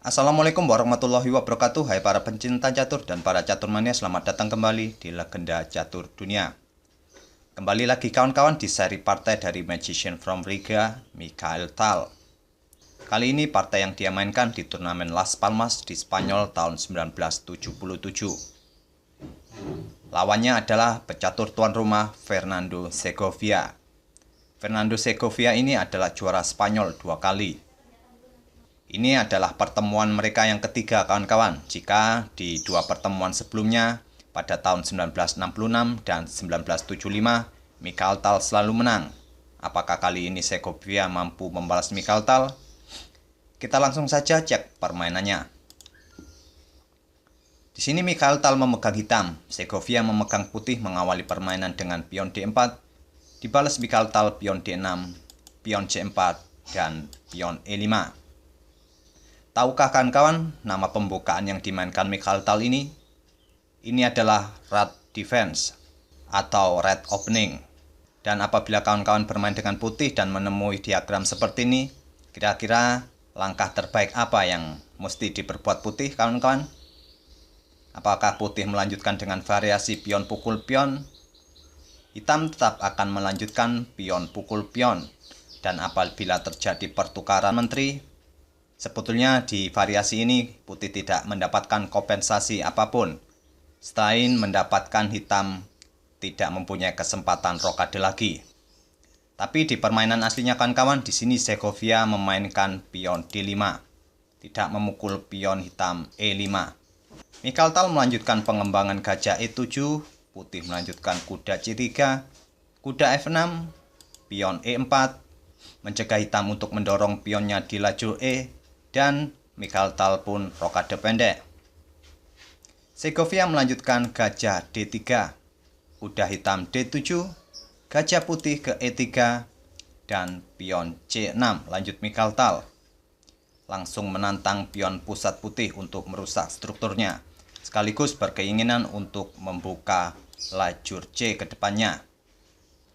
Assalamualaikum warahmatullahi wabarakatuh. Hai para pencinta catur dan para catur mania, selamat datang kembali di Legenda Catur Dunia. Kembali lagi kawan-kawan di seri partai dari Magician from Riga, Mikhail Tal. Kali ini partai yang dia mainkan di turnamen Las Palmas di Spanyol tahun 1977. Lawannya adalah pecatur tuan rumah Fernando Segovia. Fernando Segovia ini adalah juara Spanyol 2 kali. Ini adalah pertemuan mereka yang ketiga kawan-kawan, jika di dua pertemuan sebelumnya pada tahun 1966 dan 1975 Mikhail Tal selalu menang. Apakah kali ini Segovia mampu membalas Mikhail Tal? Kita langsung saja cek permainannya. Di sini Mikhail Tal memegang hitam, Segovia memegang putih mengawali permainan dengan pion D4, dibalas Mikhail Tal pion D6, pion C4, dan pion E5. Tahukah kawan-kawan nama pembukaan yang dimainkan Mikhail Tal ini? Ini adalah red defense atau red opening. Dan apabila kawan-kawan bermain dengan putih dan menemui diagram seperti ini, kira-kira langkah terbaik apa yang mesti diperbuat putih kawan-kawan? Apakah putih melanjutkan dengan variasi pion pukul pion? Hitam tetap akan melanjutkan pion pukul pion. Dan apabila terjadi pertukaran menteri, sebetulnya di variasi ini putih tidak mendapatkan kompensasi apapun, selain mendapatkan hitam tidak mempunyai kesempatan rokade lagi. Tapi di permainan aslinya kawan-kawan, di sini Segovia memainkan pion D5, tidak memukul pion hitam E5. Mikhail Tal melanjutkan pengembangan gajah E7, putih melanjutkan kuda C3, kuda F6, pion E4, mencegah hitam untuk mendorong pionnya di lajur E, dan Mikhail Tal pun rokade pendek. Segovia melanjutkan gajah D3, kuda hitam D7, gajah putih ke E3, dan pion C6 lanjut Mikhail Tal. Langsung menantang pion pusat putih untuk merusak strukturnya, sekaligus berkeinginan untuk membuka lajur C ke depannya.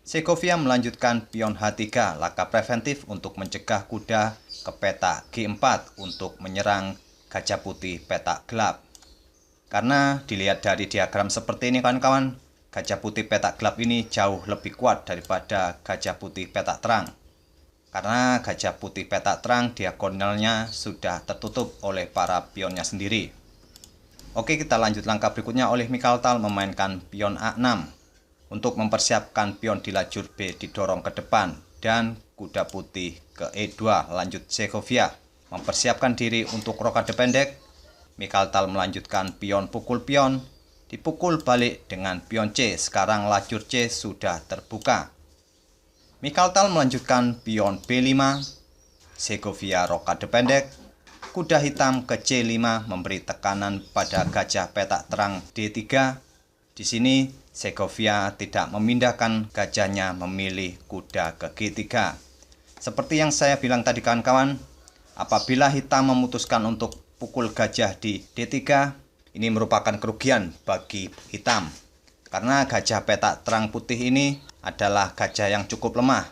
Segovia melanjutkan pion H3, langkah preventif untuk mencegah kuda ke petak G4 untuk menyerang gajah putih petak gelap. Karena dilihat dari diagram seperti ini kawan-kawan, gajah putih petak gelap ini jauh lebih kuat daripada gajah putih petak terang. Karena gajah putih petak terang diagonalnya sudah tertutup oleh para pionnya sendiri. Oke, kita lanjut langkah berikutnya. Oleh Mikhail Tal memainkan pion A6 untuk mempersiapkan pion di lajur B didorong ke depan, dan kuda putih ke E2 lanjut Segovia mempersiapkan diri untuk rokade pendek. Mikhail Tal melanjutkan pion pukul pion, dipukul balik dengan pion C. Sekarang lajur C sudah terbuka. Mikhail Tal melanjutkan pion B5, Segovia rokade pendek, kuda hitam ke C5 memberi tekanan pada gajah petak terang D3. Di sini Segovia tidak memindahkan gajahnya, memilih kuda ke G3. Seperti yang saya bilang tadi kawan-kawan, apabila hitam memutuskan untuk pukul gajah di D3, ini merupakan kerugian bagi hitam. Karena gajah petak terang putih ini adalah gajah yang cukup lemah.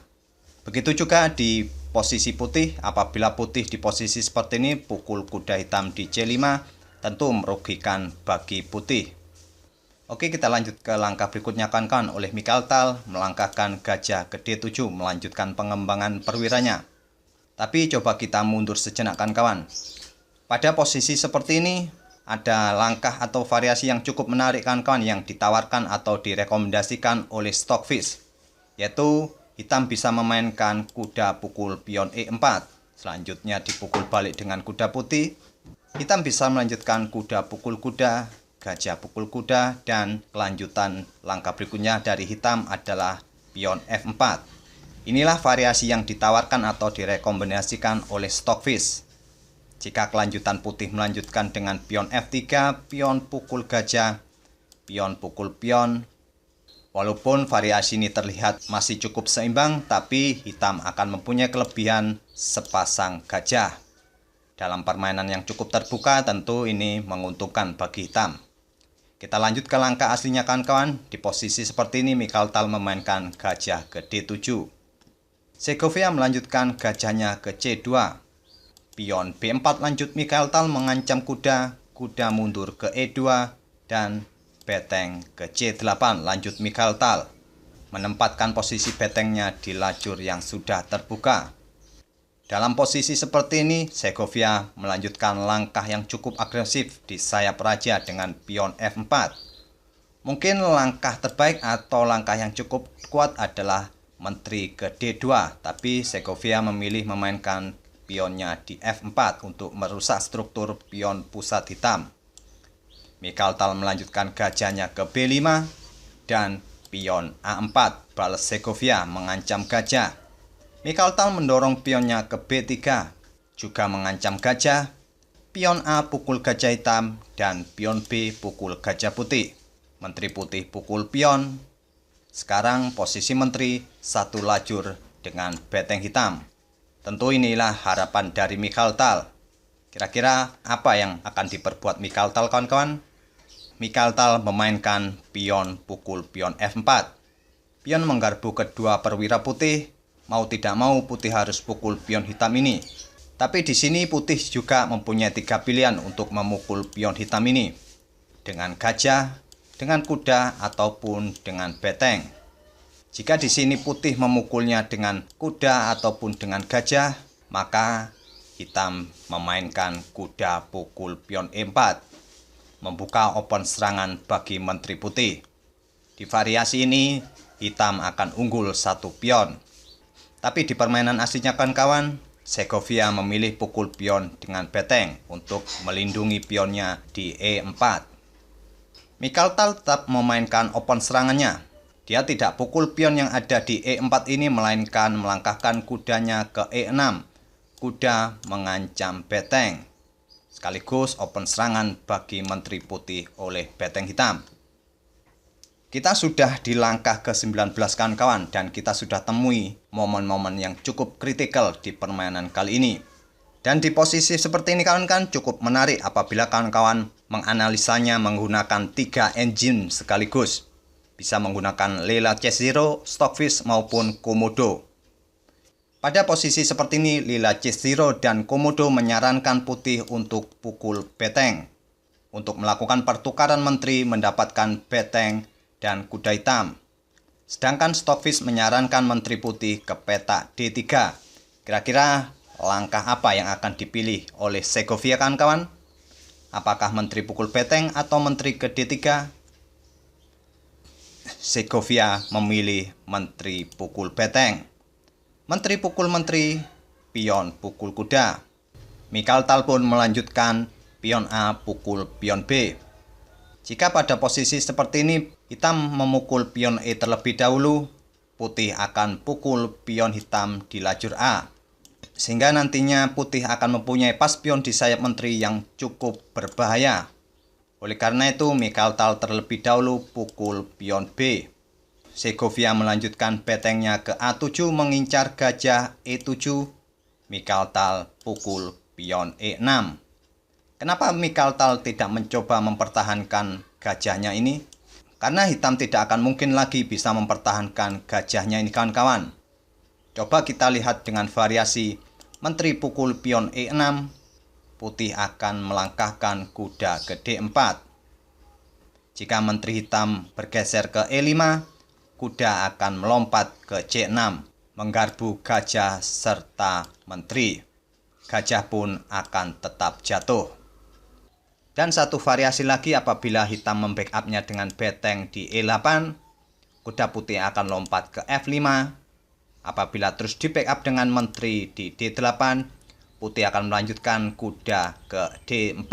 Begitu juga di posisi putih, apabila putih di posisi seperti ini pukul kuda hitam di C5, tentu merugikan bagi putih. Oke, kita lanjut ke langkah berikutnya kawan-kawan. Oleh Mikhail Tal melangkahkan gajah ke D7 melanjutkan pengembangan perwiranya. Tapi coba kita mundur sejenak kawan-kawan. Pada posisi seperti ini ada langkah atau variasi yang cukup menarik kawan-kawan yang ditawarkan atau direkomendasikan oleh Stockfish, yaitu hitam bisa memainkan kuda pukul pion E4, selanjutnya dipukul balik dengan kuda putih. Hitam bisa melanjutkan kuda pukul kuda, gajah pukul kuda, dan kelanjutan langkah berikutnya dari hitam adalah pion F4. Inilah variasi yang ditawarkan atau direkomendasikan oleh Stockfish. Jika kelanjutan putih melanjutkan dengan pion F3, pion pukul gajah, pion pukul pion. Walaupun variasi ini terlihat masih cukup seimbang, tapi hitam akan mempunyai kelebihan sepasang gajah. Dalam permainan yang cukup terbuka, tentu ini menguntungkan bagi hitam. Kita lanjut ke langkah aslinya kawan-kawan. Di posisi seperti ini Mikhail Tal memainkan gajah ke D7. Segovia melanjutkan gajahnya ke C2. pion B4 lanjut Mikhail Tal mengancam kuda, kuda mundur ke E2, dan beteng ke C8 lanjut Mikhail Tal, menempatkan posisi betengnya di lajur yang sudah terbuka. Dalam posisi seperti ini, Segovia melanjutkan langkah yang cukup agresif di sayap raja dengan pion F4. Mungkin langkah terbaik atau langkah yang cukup kuat adalah menteri ke D2, tapi Segovia memilih memainkan pionnya di F4 untuk merusak struktur pion pusat hitam. Mikhail Tal melanjutkan gajahnya ke B5 dan pion A4, balas Segovia mengancam gajah. Mikhail Tal mendorong pionnya ke B3, juga mengancam gajah. Pion A pukul gajah hitam dan pion B pukul gajah putih. Menteri putih pukul pion. Sekarang posisi menteri satu lajur dengan beteng hitam. Tentu inilah harapan dari Mikhail Tal. Kira-kira apa yang akan diperbuat Mikhail Tal, kawan-kawan? Mikhail Tal memainkan pion pukul pion F4. Pion menggarpu kedua perwira putih. Mau tidak mau putih harus pukul pion hitam ini. Tapi di sini putih juga mempunyai 3 pilihan untuk memukul pion hitam ini. Dengan gajah, dengan kuda, ataupun dengan beteng. Jika di sini putih memukulnya dengan kuda ataupun dengan gajah, maka hitam memainkan kuda pukul pion E4, membuka open serangan bagi menteri putih. Di variasi ini, hitam akan unggul 1 pion. Tapi di permainan aslinya, kawan-kawan, Segovia memilih pukul pion dengan beteng untuk melindungi pionnya di E4. Mikhail Tal tetap memainkan open serangannya. Dia tidak pukul pion yang ada di E4 ini, melainkan melangkahkan kudanya ke E6. Kuda mengancam beteng. Sekaligus open serangan bagi menteri putih oleh beteng hitam. Kita sudah di langkah ke-19, kawan-kawan, dan kita sudah temui momen-momen yang cukup kritikal di permainan kali ini. Dan di posisi seperti ini, kawan-kawan, cukup menarik apabila kawan-kawan menganalisanya menggunakan 3 engine sekaligus. Bisa menggunakan Leela Chess0, Stockfish, maupun Komodo. Pada posisi seperti ini, Leela Chess0 dan Komodo menyarankan putih untuk pukul beteng. Untuk melakukan pertukaran menteri mendapatkan beteng dan kuda hitam. Sedangkan Stockfish menyarankan menteri putih ke petak D3. Kira-kira langkah apa yang akan dipilih oleh Segovia, kawan-kawan? Apakah menteri pukul beteng atau menteri ke D3? Segovia memilih menteri pukul beteng. Menteri pukul menteri, pion pukul kuda. Mikhail Tal pun melanjutkan pion A pukul pion B. Jika pada posisi seperti ini, hitam memukul pion E terlebih dahulu, putih akan pukul pion hitam di lajur A. Sehingga nantinya putih akan mempunyai pas pion di sayap menteri yang cukup berbahaya. Oleh karena itu, Mikhail Tal terlebih dahulu pukul pion B. Segovia melanjutkan betengnya ke A7 mengincar gajah E7. Mikhail Tal pukul pion E6. Kenapa Mikhail Tal tidak mencoba mempertahankan gajahnya ini? Karena hitam tidak akan mungkin lagi bisa mempertahankan gajahnya ini, kawan-kawan. Coba kita lihat dengan variasi menteri pukul pion E6. Putih akan melangkahkan kuda ke D4. Jika menteri hitam bergeser ke E5, kuda akan melompat ke C6, menggarpu gajah serta menteri. Gajah pun akan tetap jatuh. Dan satu variasi lagi, apabila hitam membackupnya dengan beteng di E8, kuda putih akan lompat ke F5. Apabila terus di backup dengan menteri di D8, putih akan melanjutkan kuda ke D4.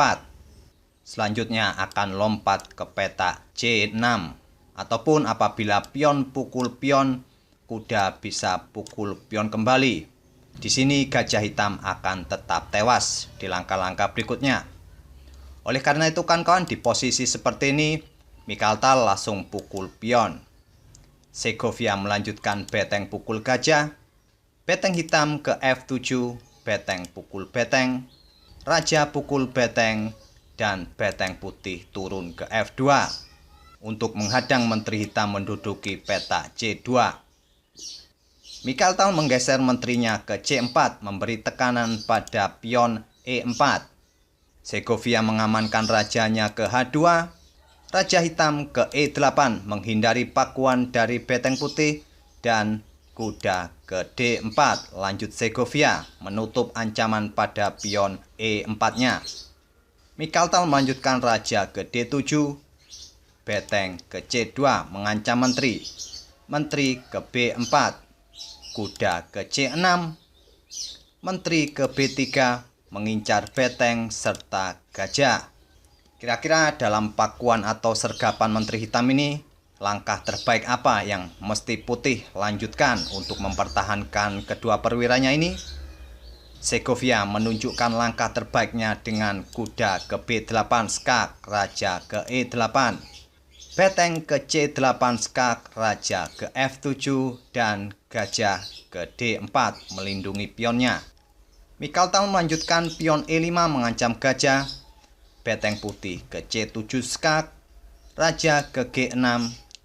Selanjutnya akan lompat ke petak C6. Ataupun apabila pion pukul pion, kuda bisa pukul pion kembali. Di sini gajah hitam akan tetap tewas di langkah-langkah berikutnya. Oleh karena itu, kawan-kawan, di posisi seperti ini, Mikhail Tal langsung pukul pion. Segovia melanjutkan beteng pukul gajah. Beteng hitam ke F7. Beteng pukul beteng, raja pukul beteng, dan beteng putih turun ke F2 untuk menghadang menteri hitam menduduki petak C2. Mikhail Tal menggeser menterinya ke C4, memberi tekanan pada pion E4. Segovia mengamankan rajanya ke H2, Raja Hitam ke E8 menghindari pakuan dari Beteng Putih, dan kuda ke D4. Lanjut Segovia menutup ancaman pada pion E4-nya. Mikhail Tal melanjutkan raja ke D7, Beteng ke C2 mengancam menteri, menteri ke B4, kuda ke C6, menteri ke B3 mengincar beteng serta gajah. Kira-kira dalam pakuan atau sergapan menteri hitam ini, langkah terbaik apa yang mesti putih lanjutkan untuk mempertahankan kedua perwiranya ini? Segovia menunjukkan langkah terbaiknya dengan kuda ke B8 skak, raja ke E8, beteng ke C8 skak, raja ke F7, dan gajah ke D4 melindungi pionnya. Mikhail Tal melanjutkan pion E5 mengancam gajah, beteng putih ke C7 skak, raja ke G6,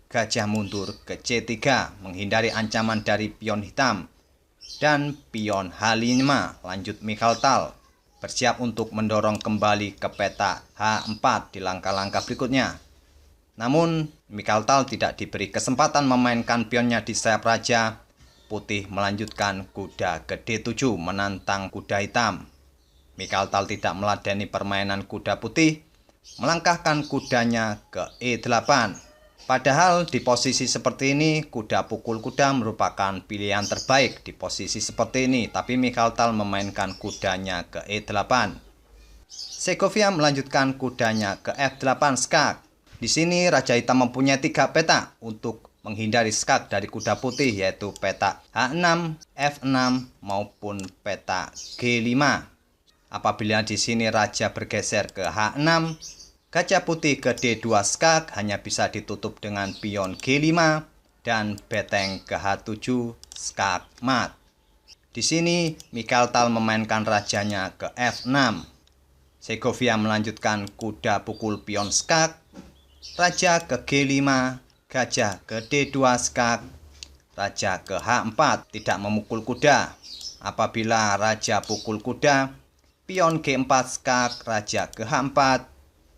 gajah mundur ke C3 menghindari ancaman dari pion hitam, dan pion H5. Lanjut Mikhail Tal bersiap untuk mendorong kembali ke peta H4 di langkah-langkah berikutnya. Namun Mikhail Tal tidak diberi kesempatan memainkan pionnya di sayap raja. Putih melanjutkan kuda ke D7 menantang kuda hitam. Mikhail Tal tidak meladeni permainan kuda putih, melangkahkan kudanya ke E8. Padahal di posisi seperti ini, kuda pukul kuda merupakan pilihan terbaik di posisi seperti ini, tapi Mikhail Tal memainkan kudanya ke E8. Segovia melanjutkan kudanya ke F8 skak. Di sini Raja Hitam mempunyai 3 peta untuk menghindari skak dari kuda putih, yaitu peta H6, F6 maupun peta G5. Apabila di sini raja bergeser ke H6, gajah putih ke D2 skak hanya bisa ditutup dengan pion G5 dan beteng ke H7 skak mat. Di sini Mikhail Tal memainkan rajanya ke F6. Segovia melanjutkan kuda pukul pion skak, raja ke G5, gajah ke D2 skak, raja ke H4 tidak memukul kuda. Apabila raja pukul kuda, pion G4 skak, raja ke H4,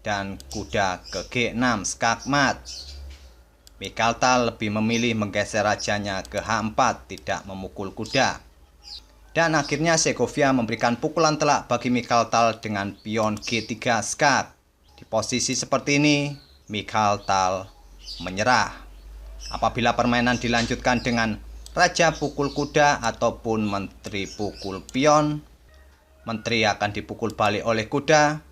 dan kuda ke G6 skak mat. Mikhail Tal lebih memilih menggeser rajanya ke H4, tidak memukul kuda. Dan akhirnya Segovia memberikan pukulan telak bagi Mikhail Tal dengan pion G3 skak. Di posisi seperti ini, Mikhail Tal menyerah. Apabila permainan dilanjutkan dengan raja pukul kuda ataupun menteri pukul pion, menteri akan dipukul balik oleh kuda,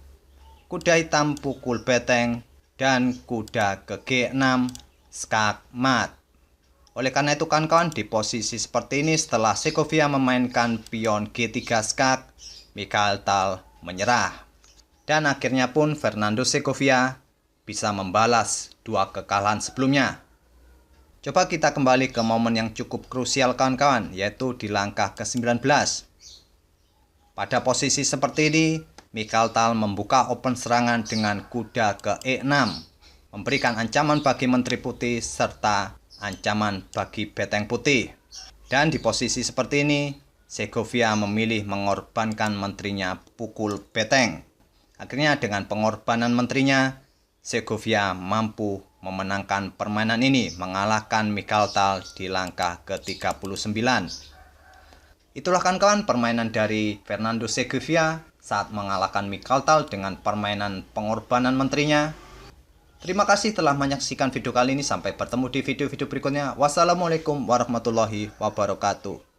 kuda hitam pukul beteng, dan kuda ke G6 skak mat. Oleh karena itu kawan-kawan, di posisi seperti ini setelah Segovia memainkan pion G3 skak, Mikhail Tal menyerah. Dan akhirnya pun Fernando Segovia bisa membalas 2 kekalahan sebelumnya. Coba kita kembali ke momen yang cukup krusial kawan-kawan, yaitu di langkah ke-19. Pada posisi seperti ini, Mikhail Tal membuka open serangan dengan kuda ke E6, memberikan ancaman bagi menteri putih serta ancaman bagi beteng putih. Dan di posisi seperti ini, Segovia memilih mengorbankan menterinya pukul beteng. Akhirnya dengan pengorbanan menterinya, Segovia mampu memenangkan permainan ini, mengalahkan Mikhail Tal di langkah ke-39. Itulah kawan-kawan permainan dari Fernando Segovia saat mengalahkan Mikhail Tal dengan permainan pengorbanan menterinya. Terima kasih telah menyaksikan video kali ini. Sampai bertemu di video-video berikutnya. Wassalamualaikum warahmatullahi wabarakatuh.